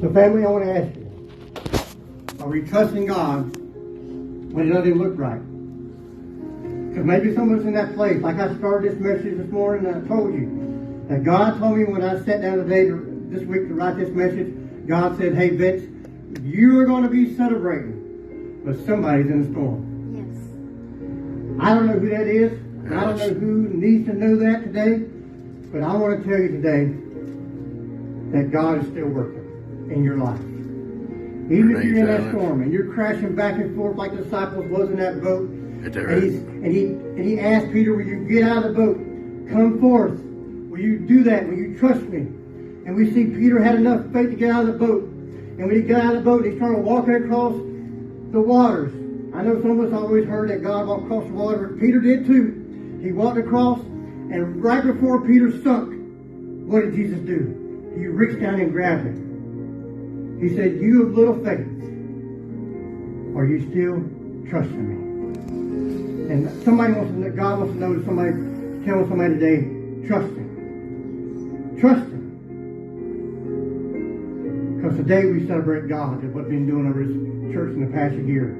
So family, I want to ask you, are we trusting God when it doesn't look right? Because maybe some of us in that place, like I started this message this morning and I told you, that God told me when I sat down today, this week to write this message, God said, hey Vince, you are going to be celebrating, but somebody's in the storm. Yes. I don't know who that is. I don't know who needs to know that today, but I want to tell you today that God is still working in your life. Even if you're in that storm and you're crashing back and forth like the disciples was in that boat, and he asked Peter, will you get out of the boat? Come forth. Will you do that? Will you trust me? And we see Peter had enough faith to get out of the boat. And when he got out of the boat, he started walking across the waters. I know some of us always heard that God walked across the water, but Peter did too. He walked across, and right before Peter sunk, what did Jesus do? He reached down and grabbed him. He said, you of little faith, are you still trusting me? And somebody wants to know, God wants to know that somebody, tell somebody today, trust him. Trust him. Because today we celebrate God and what we've been doing over His church in the past year.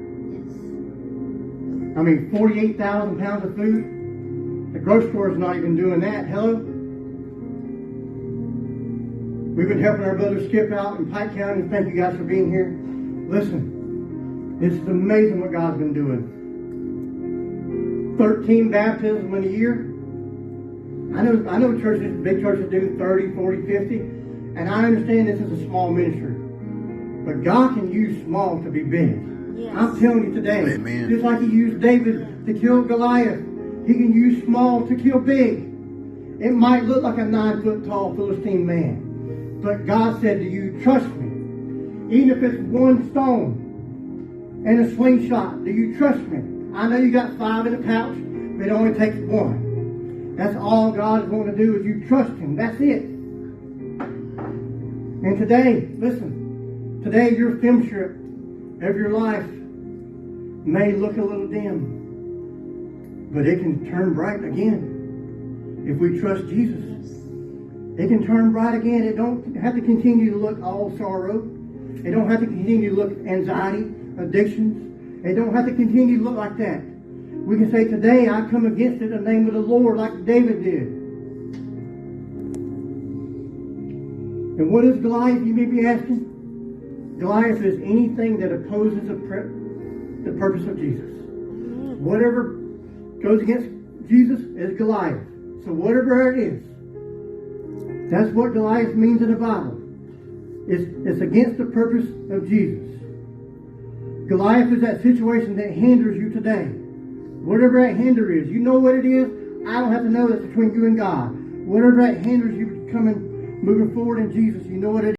I mean, 48,000 pounds of food. The grocery store is not even doing that. Hello? We've been helping our brother Skip out in Pike County. Thank you guys for being here. Listen, this is amazing what God's been doing. 13 baptisms in a year. I know churches, big churches do 30, 40, 50. And I understand this is a small ministry. But God can use small to be big. Yes. I'm telling you today, Amen. Just like He used David to kill Goliath, He can use small to kill big. It might look like a 9-foot tall Philistine man. But God said to you, trust me. Even if it's one stone and a slingshot, do you trust me? I know you got 5 in a pouch, but it only takes 1. That's all God is going to do is you trust Him. That's it. And today, listen, today your film strip of your life may look a little dim, but it can turn bright again if we trust Jesus. It can turn bright again. It don't have to continue to look all sorrow. It don't have to continue to look anxiety, addictions. It don't have to continue to look like that. We can say, today I come against it in the name of the Lord like David did. And what is Goliath, you may be asking? Goliath is anything that opposes the purpose of Jesus. Whatever goes against Jesus is Goliath. So whatever it is, that's what Goliath means in the Bible. It's against the purpose of Jesus. Goliath is that situation that hinders you today. Whatever that hinder is, you know what it is. I don't have to know that's between you and God. Whatever that hinders you moving forward in Jesus, you know what it is.